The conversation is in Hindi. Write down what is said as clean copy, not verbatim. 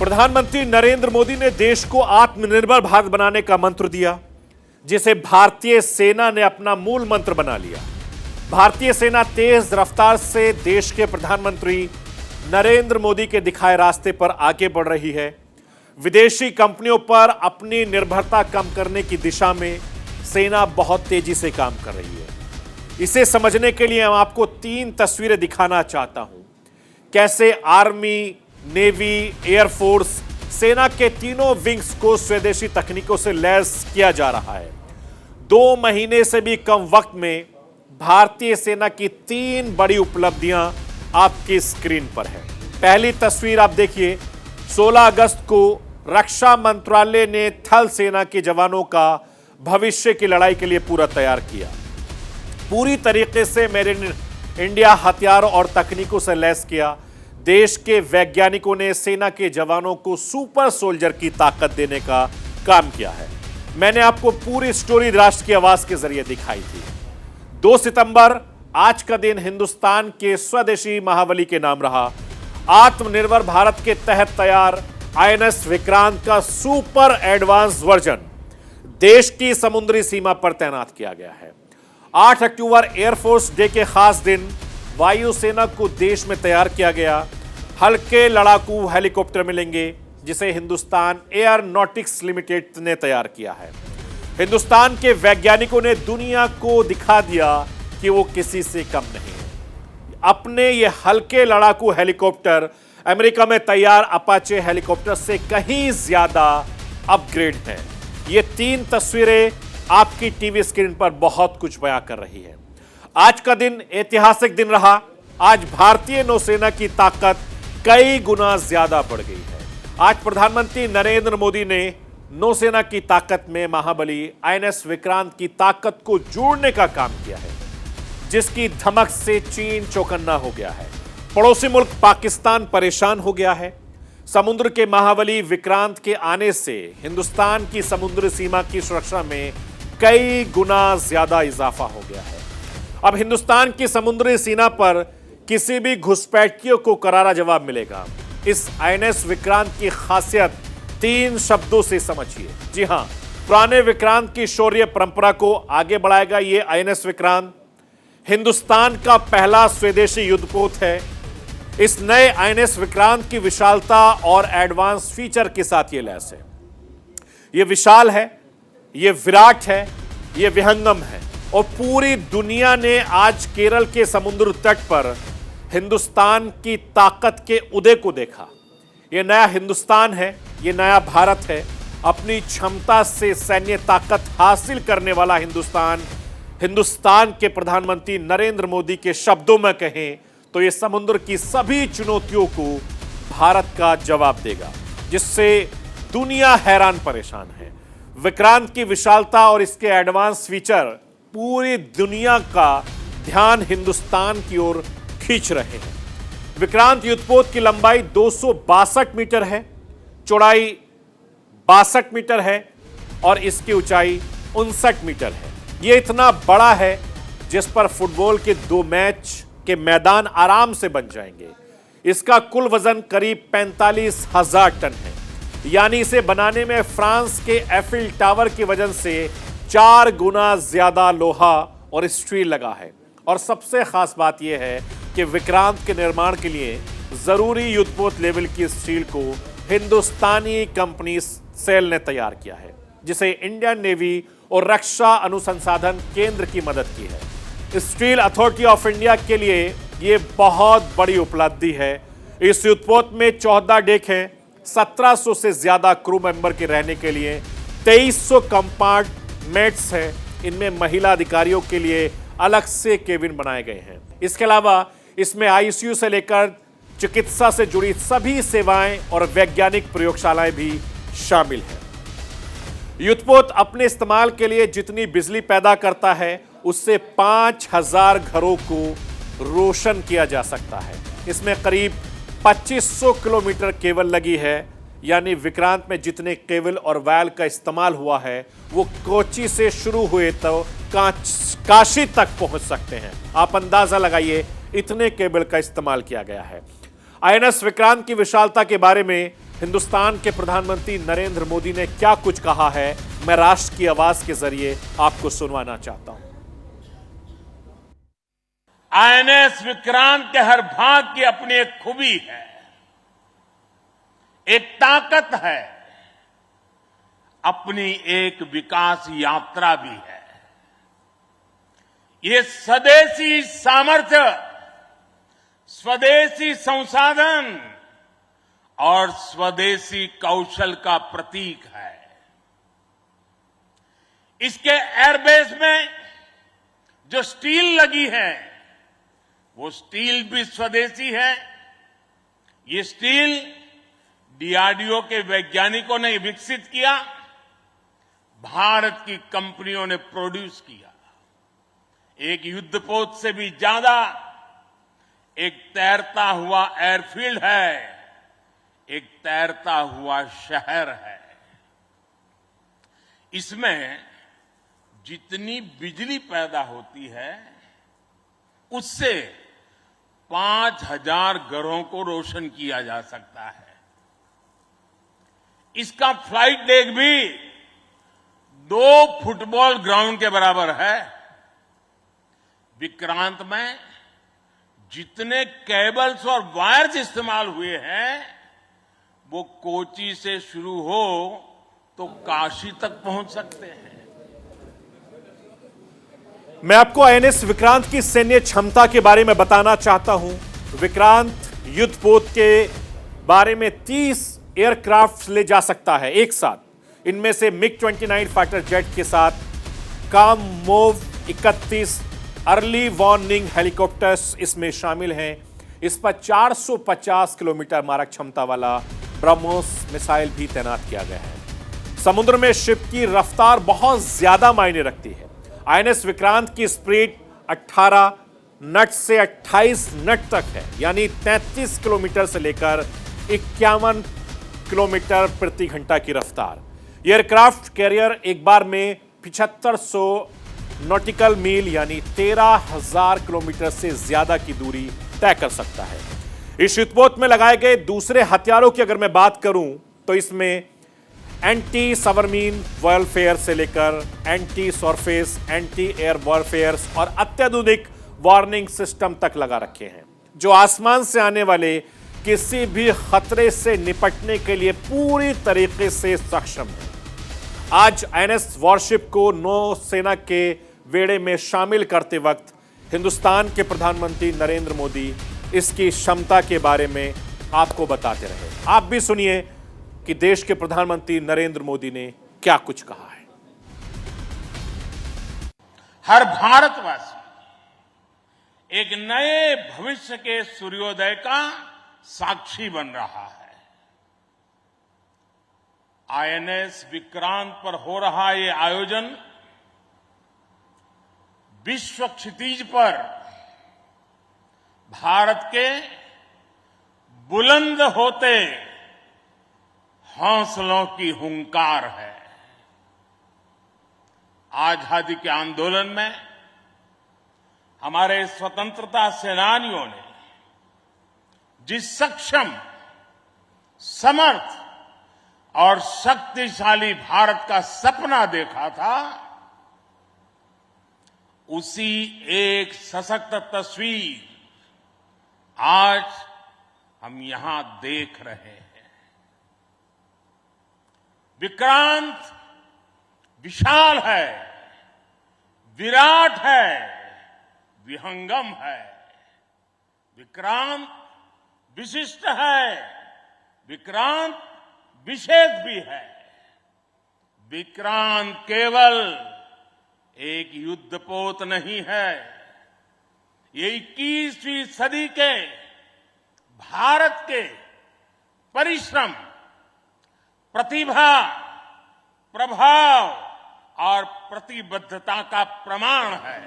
प्रधानमंत्री नरेंद्र मोदी ने देश को आत्मनिर्भर भारत बनाने का मंत्र दिया, जिसे भारतीय सेना ने अपना मूल मंत्र बना लिया। भारतीय सेना तेज रफ्तार से देश के प्रधानमंत्री नरेंद्र मोदी के दिखाए रास्ते पर आगे बढ़ रही है। विदेशी कंपनियों पर अपनी निर्भरता कम करने की दिशा में सेना बहुत तेजी से काम कर रही है। इसे समझने के लिए मैं आपको 3 तस्वीरें दिखाना चाहता हूं। कैसे आर्मी, नेवी, एयरफोर्स, सेना के तीनों विंग्स को स्वदेशी तकनीकों से लैस किया जा रहा है। 2 महीने से भी कम वक्त में भारतीय सेना की 3 बड़ी उपलब्धियां आपकी स्क्रीन पर है। पहली तस्वीर आप देखिए। 16 अगस्त को रक्षा मंत्रालय ने थल सेना के जवानों का भविष्य की लड़ाई के लिए पूरा तैयार किया। पूरी तरीके से मेड इन इंडिया हथियारों और तकनीकों से लैस किया। देश के वैज्ञानिकों ने सेना के जवानों को सुपर सोल्जर की ताकत देने का काम किया है। मैंने आपको पूरी स्टोरी राष्ट्र की आवाज के जरिए दिखाई थी। 2 सितंबर आज का दिन हिंदुस्तान के स्वदेशी महाबली के नाम रहा। आत्मनिर्भर भारत के तहत तैयार आईएनएस विक्रांत का सुपर एडवांस वर्जन देश की समुद्री सीमा पर तैनात किया गया है। 8 अक्टूबर एयरफोर्स डे के खास दिन वायुसेना को देश में तैयार किया गया। हल्के लड़ाकू हेलीकॉप्टर मिलेंगे, जिसे हिंदुस्तान एयरोनॉटिक्स लिमिटेड ने तैयार किया है। हिंदुस्तान के वैज्ञानिकों ने दुनिया को दिखा दिया कि वो किसी से कम नहीं है। अपने ये हल्के लड़ाकू हेलीकॉप्टर अमेरिका में तैयार अपाचे हेलीकॉप्टर से कहीं ज्यादा अपग्रेड हैं। ये 3 तस्वीरें आपकी टीवी स्क्रीन पर बहुत कुछ बयां कर रही है। आज का दिन ऐतिहासिक दिन रहा। आज भारतीय नौसेना की ताकत कई गुना ज्यादा बढ़ गई है। आज प्रधानमंत्री नरेंद्र मोदी ने नौसेना की ताकत में महाबली आईएनएस विक्रांत की ताकत को जोड़ने का काम किया है, जिसकी धमक से चीन चौकन्ना हो गया है। पड़ोसी मुल्क पाकिस्तान परेशान हो गया है। समुद्र के महाबली विक्रांत के आने से हिंदुस्तान की समुद्री सीमा की सुरक्षा में कई गुना ज्यादा इजाफा हो गया है। अब हिंदुस्तान की समुद्री सीमा पर किसी भी घुसपैठियों को करारा जवाब मिलेगा। इस आईएनएस विक्रांत की खासियत 3 शब्दों से समझिए। जी हां, पुराने विक्रांत की शौर्य परंपरा को आगे बढ़ाएगा ये आईएनएस विक्रांत। हिंदुस्तान का पहला स्वदेशी युद्धपोत है। इस नए आईएनएस विक्रांत की विशालता और एडवांस फीचर के साथ ये लैस है। ये विशाल है, ये विराट है, ये विहंगम है और पूरी दुनिया ने आज केरल के समुद्र तट पर हिंदुस्तान की ताकत के उदय को देखा। ये नया हिंदुस्तान है, ये नया भारत है। अपनी क्षमता से सैन्य ताकत हासिल करने वाला हिंदुस्तान के प्रधानमंत्री नरेंद्र मोदी के शब्दों में कहें तो ये समुद्र की सभी चुनौतियों को भारत का जवाब देगा, जिससे दुनिया हैरान परेशान है। विक्रांत की विशालता और इसके एडवांस फीचर पूरी दुनिया का ध्यान हिंदुस्तान की ओर खींच रहे हैं। विक्रांत युद्धपोत की लंबाई 262 मीटर है, चौड़ाई 62 मीटर है और इसकी ऊंचाई 59 मीटर है। यह इतना बड़ा है जिस पर फुटबॉल के 2 मैच के मैदान आराम से बन जाएंगे। इसका कुल वजन करीब 45,000 टन है, यानी इसे बनाने में फ्रांस के एफिल टावर के वजन से 4 गुना ज्यादा लोहा और स्टील लगा है। और सबसे खास बात यह है कि विक्रांत के निर्माण के लिए जरूरी युद्धपोत लेवल की स्टील को हिंदुस्तानी कंपनी सेल ने तैयार किया है, जिसे इंडियन नेवी और रक्षा अनुसंधान केंद्र की मदद की है। स्टील अथॉरिटी ऑफ इंडिया के लिए यह बहुत बड़ी उपलब्धि है। इस युद्धपोत में 14 डेक हैं, 1700 से ज्यादा क्रू मेंबर के रहने के लिए 2300 कंपार्टमेंट्स हैं। इनमें महिला अधिकारियों के लिए अलग से केबिन बनाए गए हैं। इसके अलावा इसमें आईसीयू से लेकर चिकित्सा से जुड़ी सभी सेवाएं और वैज्ञानिक प्रयोगशालाएं भी शामिल हैं। युद्धपोत अपने इस्तेमाल के लिए जितनी बिजली पैदा करता है, उससे 5000 घरों को रोशन किया जा सकता है। इसमें करीब 2500 किलोमीटर केबल लगी है, यानी विक्रांत में जितने केबल और वायल का इस्तेमाल हुआ है वो कोच्चि से शुरू हुए तो काशी तक पहुंच सकते हैं। आप अंदाजा लगाइए, इतने केबल का इस्तेमाल किया गया है। आईएनएस विक्रांत की विशालता के बारे में हिंदुस्तान के प्रधानमंत्री नरेंद्र मोदी ने क्या कुछ कहा है, मैं राष्ट्र की आवाज के जरिए आपको सुनवाना चाहता हूं। आईएनएस विक्रांत के हर भाग की अपनी एक खूबी है, एक ताकत है, अपनी एक विकास यात्रा भी है। ये स्वदेशी सामर्थ्य, स्वदेशी संसाधन और स्वदेशी कौशल का प्रतीक है। इसके एयरबेस में जो स्टील लगी है, वो स्टील भी स्वदेशी है। ये स्टील डीआरडीओ के वैज्ञानिकों ने विकसित किया, भारत की कंपनियों ने प्रोड्यूस किया। एक युद्धपोत से भी ज्यादा एक तैरता हुआ एयरफील्ड है, एक तैरता हुआ शहर है। इसमें जितनी बिजली पैदा होती है, उससे 5000 घरों को रोशन किया जा सकता है। इसका फ्लाइट डेक भी 2 फुटबॉल ग्राउंड के बराबर है। विक्रांत में जितने केबल्स और वायर्स इस्तेमाल हुए हैं, वो कोची से शुरू हो तो काशी तक पहुंच सकते हैं। मैं आपको आईएनएस विक्रांत की सैन्य क्षमता के बारे में बताना चाहता हूं। विक्रांत युद्धपोत के बारे में 30 एयरक्राफ्ट ले जा सकता है एक साथ। इनमें से मिग-29 फाइटर जेट के साथ कामोव 31 अर्ली वार्निंग हेलीकॉप्टर्स इसमें शामिल हैं। इस पर 450 किलोमीटर मारक क्षमता वाला ब्रह्मोस मिसाइल भी तैनात किया गया है। समुद्र में शिप की रफ्तार बहुत ज्यादा मायने रखती है। आईएनएस विक्रांत की स्पीड 18 नट से 28 नट तक है, यानी 33 किलोमीटर से लेकर 51 किलोमीटर प्रति घंटा की रफ्तार। एयरक्राफ्ट कैरियर एक बार में 7500 नॉटिकल मील यानी 13,000 किलोमीटर से ज्यादा की दूरी तय कर सकता है। इस युद्धपोत में लगाए गए दूसरे हथियारों की अगर मैं बात करूं तो इसमें एंटी सबमरीन वॉरफेयर से लेकर anti surface, anti air warfare और अत्याधुनिक वार्निंग सिस्टम तक लगा रखे हैं, जो आसमान से आने वाले किसी भी खतरे से निपटने के लिए पूरी तरीके से सक्षम है। आज आईएनएस वॉरशिप को नौसेना के बेड़े में शामिल करते वक्त हिंदुस्तान के प्रधानमंत्री नरेंद्र मोदी इसकी क्षमता के बारे में आपको बताते रहे। आप भी सुनिए कि देश के प्रधानमंत्री नरेंद्र मोदी ने क्या कुछ कहा है। हर भारतवासी एक नए भविष्य के सूर्योदय का साक्षी बन रहा है। आईएनएस विक्रांत पर हो रहा ये आयोजन विश्व क्षितिज पर भारत के बुलंद होते हौसलों की हुंकार है। आजादी के आंदोलन में हमारे स्वतंत्रता सेनानियों ने जिस सक्षम, समर्थ और शक्तिशाली भारत का सपना देखा था, उसी एक सशक्त तस्वीर आज हम यहां देख रहे हैं। विक्रांत विशाल है, विराट है, विहंगम है। विक्रांत विशिष्ट है, विक्रांत विशेष भी है। विक्रांत केवल एक युद्धपोत नहीं है, ये 21वीं सदी के भारत के परिश्रम, प्रतिभा, प्रभाव और प्रतिबद्धता का प्रमाण है।